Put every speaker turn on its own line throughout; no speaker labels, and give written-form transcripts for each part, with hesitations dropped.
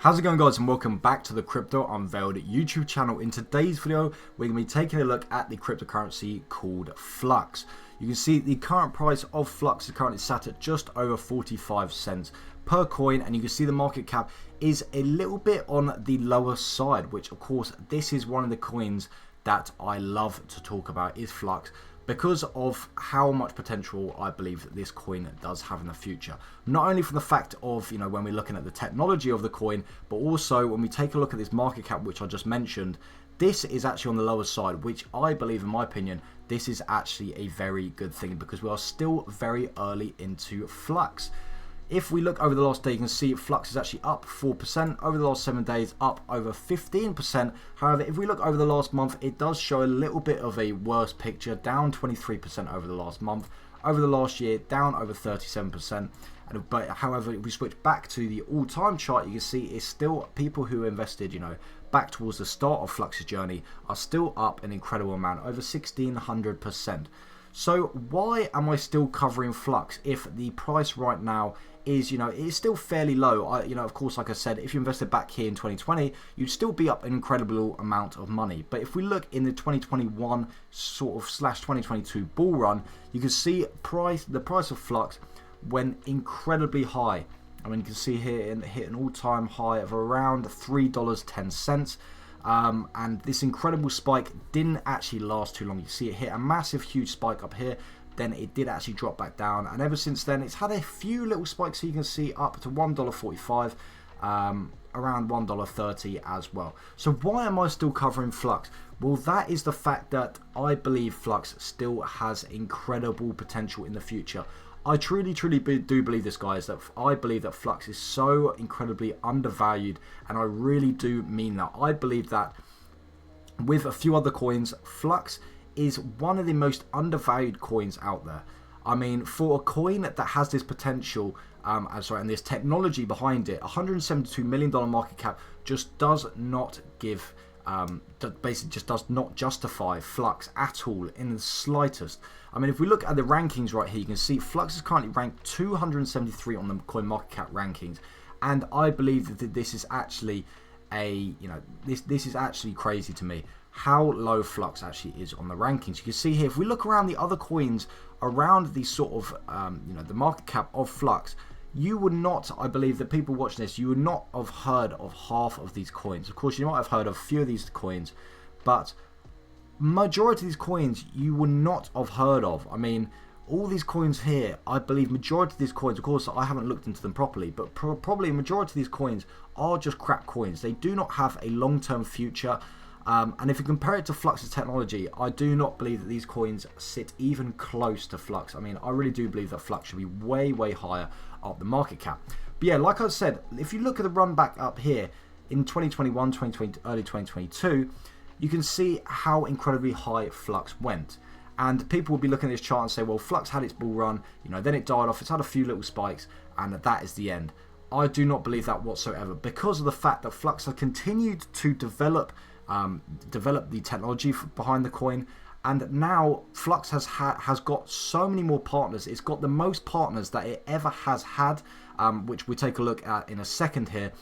How's it going, guys, and welcome back to the Crypto Unveiled YouTube channel. In today's video, we're going to be taking a look at the cryptocurrency called Flux. You can see the current price of Flux is currently sat at just over 45 cents per coin, and you can see the market cap is a little bit on the lower side, which of course this is one of the coins that I love to talk about, is Flux, because of how much potential I believe that this coin does have in the future. Not only for the fact of, when we're looking at the technology of the coin, but also when we take a look at this market cap, which I just mentioned, this is actually on the lower side, which I believe, in my opinion, this is actually a very good thing because we are still very early into Flux. If we look over the last day, you can see Flux is actually up 4%. Over the last 7 days, up over 15%. However, if we look over the last month, it does show a little bit of a worse picture, down 23% over the last month. Over the last year, down over 37%. But however, if we switch back to the all-time chart, you can see it's still people who invested, back towards the start of Flux's journey are still up an incredible amount, over 1,600%. So why am I still covering Flux if the price right now is, it's still fairly low? Of course, like I said, if you invested back here in 2020, you'd still be up an incredible amount of money. But if we look in the 2021 sort of / 2022 bull run, you can see the price of Flux went incredibly high. I mean, you can see here it hit an all-time high of around $3.10. And this incredible spike didn't actually last too long. You see it hit a massive, huge spike up here. Then it did actually drop back down, and ever since then it's had a few little spikes. So you can see up to $1.45, around $1.30 as well. So why am I still covering Flux? Well, that is the fact that I believe Flux still has incredible potential in the future. I truly do believe this, guys, that I believe that Flux is so incredibly undervalued, and I really do mean that. I believe that with a few other coins, Flux is one of the most undervalued coins out there. I mean, for a coin that has this potential, and this technology behind it, $172 million market cap just does not give, basically just does not justify Flux at all in the slightest. I mean, if we look at the rankings right here, you can see Flux is currently ranked 273 on the coin market cap rankings, and I believe that this is actually this is actually crazy to me, how low Flux actually is on the rankings. You can see here, if we look around the other coins around the sort of the market cap of Flux, you would not, I believe that people watching this, you would not have heard of half of these coins. Of course, you might have heard of a few of these coins, but majority of these coins you would not have heard of. I mean, all these coins here, I believe majority of these coins, of course I haven't looked into them properly, but probably a majority of these coins are just crap coins. They do not have a long-term future. And if you compare it to Flux's technology, I do not believe that these coins sit even close to Flux. I mean, I really do believe that Flux should be way, way higher up the market cap. But yeah, like I said, if you look at the run back up here in 2021, 2020, early 2022, you can see how incredibly high Flux went. And people will be looking at this chart and say, well, Flux had its bull run, then it died off, it's had a few little spikes, and that is the end. I do not believe that whatsoever, because of the fact that Flux has continued to develop the technology behind the coin, and now Flux has got so many more partners. It's got the most partners that it ever has had, which we take a look at in a second here,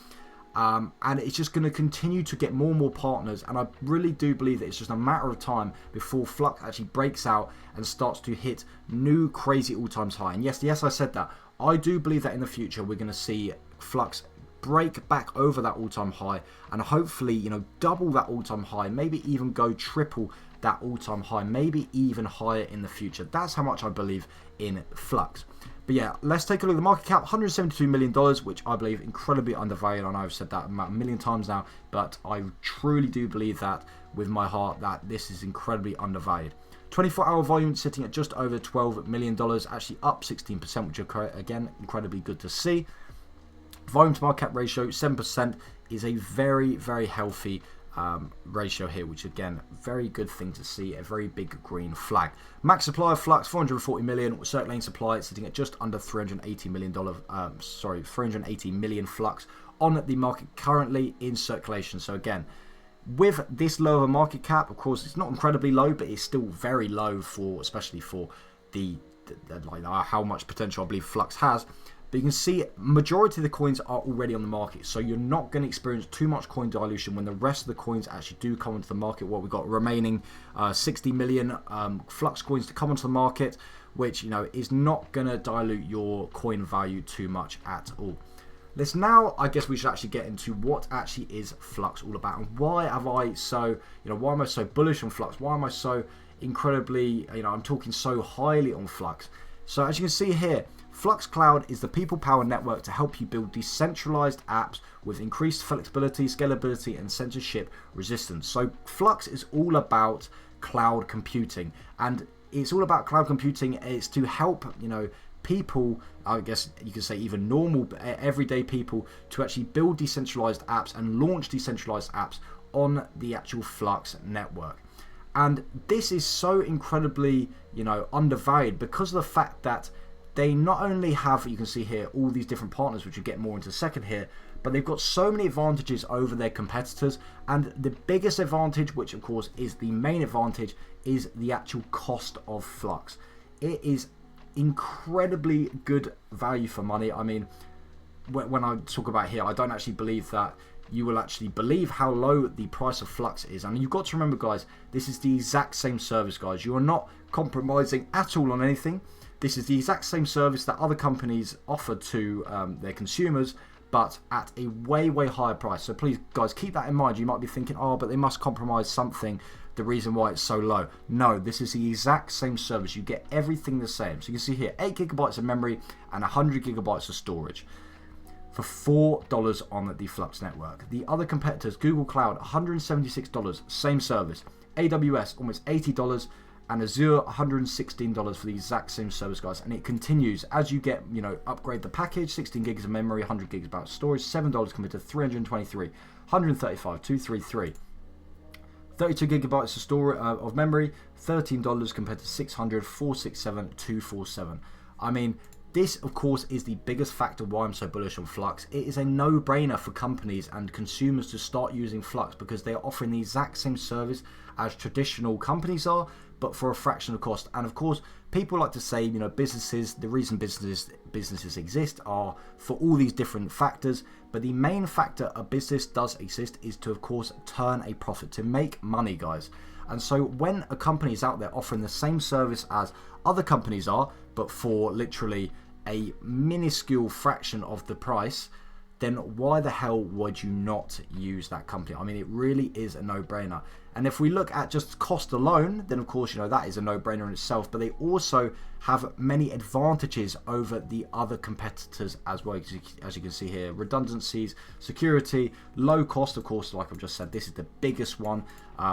and it's just going to continue to get more and more partners, and I really do believe that it's just a matter of time before Flux actually breaks out and starts to hit new crazy all-time high. And yes, I said that. I do believe that in the future we're going to see Flux break back over that all-time high, and hopefully double that all-time high, maybe even go triple that all-time high, maybe even higher in the future. That's how much I believe in Flux. But yeah, let's take a look at the market cap, $172 million, which I believe incredibly undervalued. I know I've said that a million times now, but I truly do believe that with my heart that this is incredibly undervalued. 24-hour volume sitting at just over $12 million, actually up 16%, which is again incredibly good to see. Volume to market cap ratio 7% is a very, very healthy ratio here, which again, very good thing to see, a very big green flag. Max supply of Flux 440 million, circulating supply sitting at just under $380 million, 380 million Flux on the market currently in circulation. So again, with this lower market cap, of course it's not incredibly low, but it's still very low for, especially for the how much potential I believe Flux has. But you can see majority of the coins are already on the market, so you're not going to experience too much coin dilution when the rest of the coins actually do come into the market. What we've got remaining 60 million Flux coins to come onto the market, which, you know, is not going to dilute your coin value too much at all. Let's now, I guess we should actually get into what actually is Flux all about, and why am I so bullish on Flux? Why am I so incredibly, I'm talking so highly on Flux? So as you can see here, Flux Cloud is the people-powered network to help you build decentralized apps with increased flexibility, scalability, and censorship resistance. So Flux is all about cloud computing, and it's all about cloud computing. It's to help, people, I guess you could say even normal, everyday people, to actually build decentralized apps and launch decentralized apps on the actual Flux network. And this is so incredibly, undervalued because of the fact that they not only have, you can see here, all these different partners, which we'll get more into a second here, but they've got so many advantages over their competitors. And the biggest advantage, which of course is the main advantage, is the actual cost of Flux. It is incredibly good value for money. I mean, when I talk about here, I don't actually believe that you will actually believe how low the price of Flux is. And you've got to remember, guys, this is the exact same service, guys. You are not compromising at all on anything. This is the exact same service that other companies offer to their consumers, but at a way, way higher price. So please, guys, keep that in mind. You might be thinking, oh, but they must compromise something, the reason why it's so low. No, this is the exact same service. You get everything the same. So you can see here, 8 gigabytes of memory and 100 gigabytes of storage for $4 on the Flux network. The other competitors, Google Cloud, $176, same service. AWS, almost $80, and Azure, $116 for the exact same service, guys. And it continues as you get, upgrade the package, 16 gigs of memory, 100 gigs of storage, $7 compared to $323, 135, 233. 32 gigabytes of storage of memory, $13 compared to $600, 467, 247. I mean, this, of course, is the biggest factor why I'm so bullish on Flux. It is a no-brainer for companies and consumers to start using Flux because they are offering the exact same service as traditional companies are, but for a fraction of the cost. And of course, people like to say, businesses, the reason businesses exist are for all these different factors, but the main factor a business does exist is to, of course, turn a profit, to make money, guys. And so when a company is out there offering the same service as other companies are, but for literally a minuscule fraction of the price, then why the hell would you not use that company? I mean, it really is a no-brainer. And if we look at just cost alone, then of course, that is a no-brainer in itself, but they also have many advantages over the other competitors as well, as you can see here. Redundancies, security, low cost, of course, like I've just said, this is the biggest one.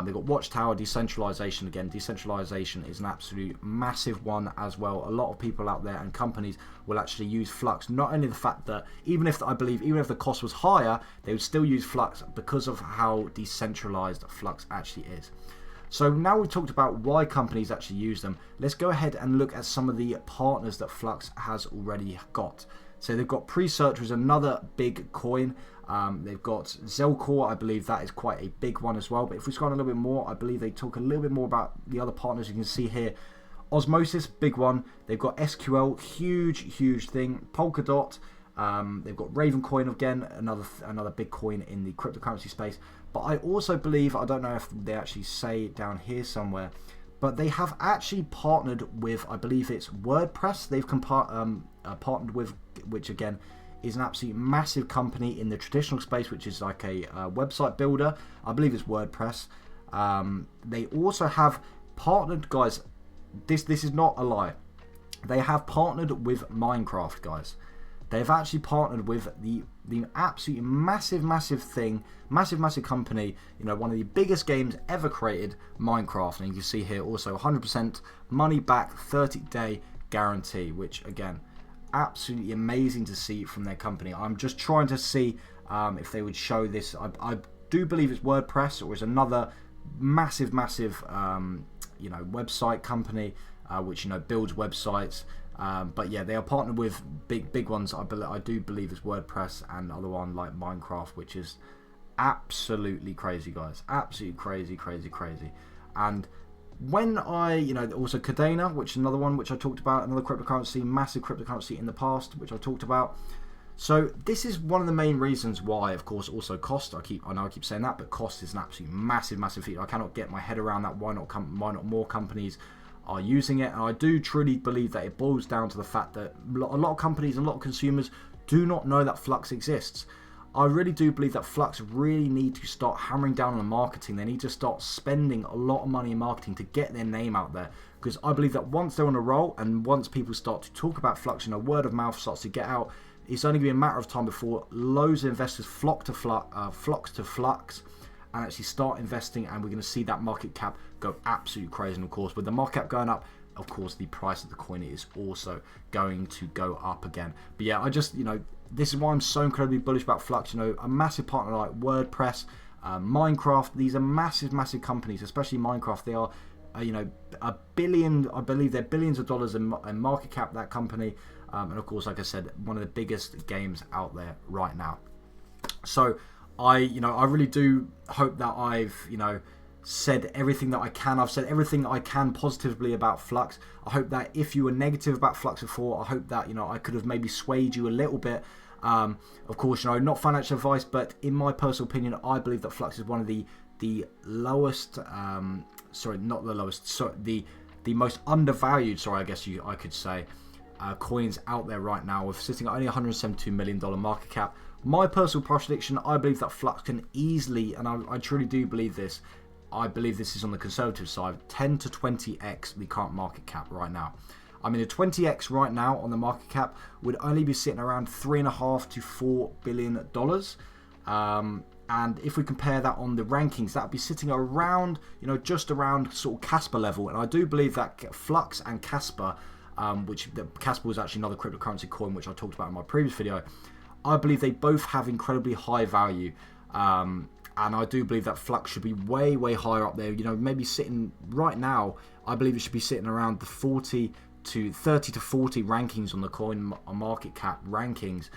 They've got Watchtower, decentralization. Again, decentralization is an absolute massive one as well. A lot of people out there and companies will actually use Flux. Not only the fact that even if the cost was higher, they would still use Flux because of how decentralized Flux actually is. So now we've talked about why companies actually use them. Let's go ahead and look at some of the partners that Flux has already got. So they've got Presearch, which is another big coin. They've got Zelcore, I believe that is quite a big one as well. But if we scroll a little bit more, I believe they talk a little bit more about the other partners. You can see here, Osmosis, big one. They've got SQL, huge thing. Polkadot, they've got Ravencoin again, another big coin in the cryptocurrency space. But I also believe, I don't know if they actually say it down here somewhere, but they have actually partnered with, I believe it's WordPress. They've partnered with, which again is an absolute massive company in the traditional space, which is like a website builder. I believe it's WordPress. They also have partnered, guys. This is not a lie. They have partnered with Minecraft, guys. They've actually partnered with the absolute massive company, one of the biggest games ever created, Minecraft. And you can see here also 100% money back, 30-day guarantee, which again, absolutely amazing to see from their company. I'm just trying to see if they would show this. I do believe it's WordPress or it's another massive website company which builds websites. But yeah, they are partnered with big ones. I do believe it's WordPress and other one like Minecraft, which is absolutely crazy, guys. Absolutely crazy. And when also Cardano, which is another one which I talked about, another cryptocurrency, massive cryptocurrency in the past, which I talked about. So this is one of the main reasons why, of course, also cost. I know I keep saying that, but cost is an absolute massive feature. I cannot get my head around that. Why not more companies are using it? And I do truly believe that it boils down to the fact that a lot of companies and a lot of consumers do not know that Flux exists. I really do believe that Flux really need to start hammering down on the marketing. They need to start spending a lot of money in marketing to get their name out there. Because I believe that once they're on a roll and once people start to talk about Flux, word of mouth starts to get out, it's only going to be a matter of time before loads of investors flock to Flux and actually start investing, and we're going to see that market cap go absolutely crazy. And of course, with the market cap going up, of course, the price of the coin is also going to go up again. But yeah, this is why I'm so incredibly bullish about Flux. A massive partner like WordPress, Minecraft, these are massive companies, especially Minecraft. They are, a billion, I believe they're billions of dollars in market cap, that company. And of course, like I said, one of the biggest games out there right now. So I really do hope that I've, said everything that I can. I've said everything that I can positively about Flux. I hope that if you were negative about Flux before, I hope that, I could have maybe swayed you a little bit. Of course, not financial advice, but in my personal opinion, I believe that Flux is one of the lowest, sorry, not the lowest, sorry, the most undervalued, sorry, I guess I could say, coins out there right now, with sitting at only $172 million market cap. My personal prediction, I believe that Flux can easily, and I truly do believe this, I believe this is on the conservative side, 10 to 20x the current market cap right now. I mean, a 20x right now on the market cap would only be sitting around $3.5 to $4 billion. And if we compare that on the rankings, that would be sitting around, just around sort of Casper level. And I do believe that Flux and Casper, Casper was actually another cryptocurrency coin which I talked about in my previous video, I believe they both have incredibly high value. And I do believe that Flux should be way higher up there. Maybe sitting right now, I believe it should be sitting around the 30 to 40 rankings on the coin market cap rankings.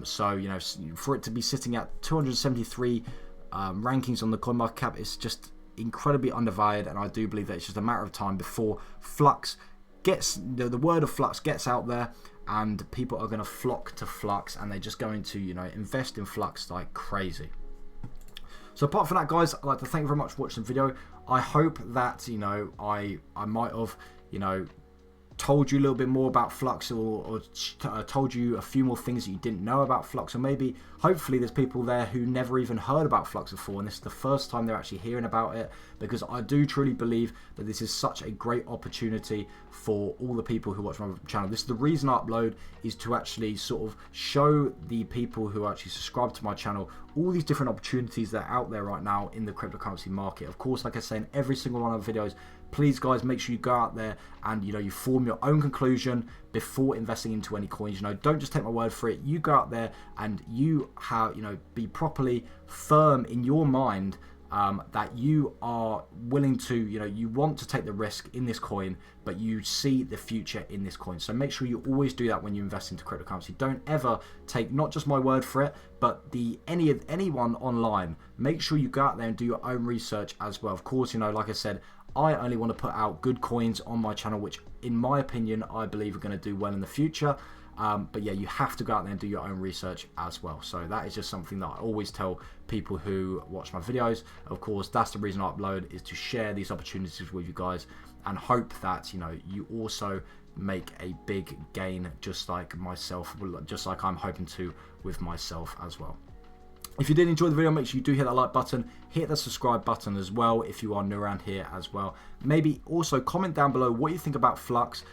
So, for it to be sitting at 273 rankings on the coin market cap, it's just incredibly undervalued. And I do believe that it's just a matter of time before Flux gets, the word of Flux gets out there, and people are going to flock to Flux, and they're just going to, invest in Flux like crazy. So apart from that, guys, I'd like to thank you very much for watching the video. I hope that, I might have, told you a little bit more about Flux, or told you a few more things that you didn't know about Flux, or maybe, hopefully, there's people there who never even heard about Flux before, and this is the first time they're actually hearing about it, because I do truly believe that this is such a great opportunity for all the people who watch my channel. This is the reason I upload, is to actually sort of show the people who actually subscribe to my channel all these different opportunities that are out there right now in the cryptocurrency market. Of course, like I say in every single one of the videos, please guys, make sure you go out there and you form your own conclusion before investing into any coins. Don't just take my word for it. You go out there and you have be properly firm in your mind that you are willing to, you want to take the risk in this coin, but you see the future in this coin. So make sure you always do that when you invest into cryptocurrency. Don't ever take not just my word for it, but anyone online. Make sure you go out there and do your own research as well. Of course, like I said, I only want to put out good coins on my channel, which in my opinion, I believe are going to do well in the future. But yeah, you have to go out there and do your own research as well. So that is just something that I always tell people who watch my videos. Of course, that's the reason I upload, is to share these opportunities with you guys, and hope that you also make a big gain, just like myself, just like I'm hoping to with myself as well. If you did enjoy the video, make sure you do hit that like button, hit the subscribe button as well if you are new around here as well. Maybe also comment down below what you think about Flux.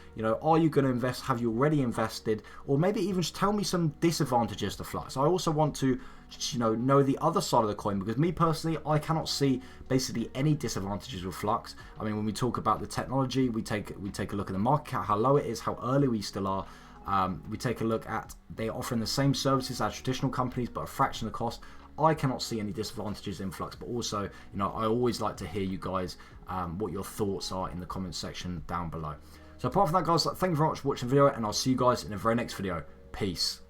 Are you going to invest? Have you already invested? Or maybe even just tell me some disadvantages to Flux. I also want to know the other side of the coin, because me personally, I cannot see basically any disadvantages with Flux. I mean, when we talk about the technology, we take a look at the market cap, how low it is, how early we still are. We take a look at, they're offering the same services as traditional companies, but a fraction of the cost. I cannot see any disadvantages in Flux, but also, I always like to hear you guys, what your thoughts are in the comments section down below. So apart from that, guys, thank you very much for watching the video, and I'll see you guys in the very next video. Peace.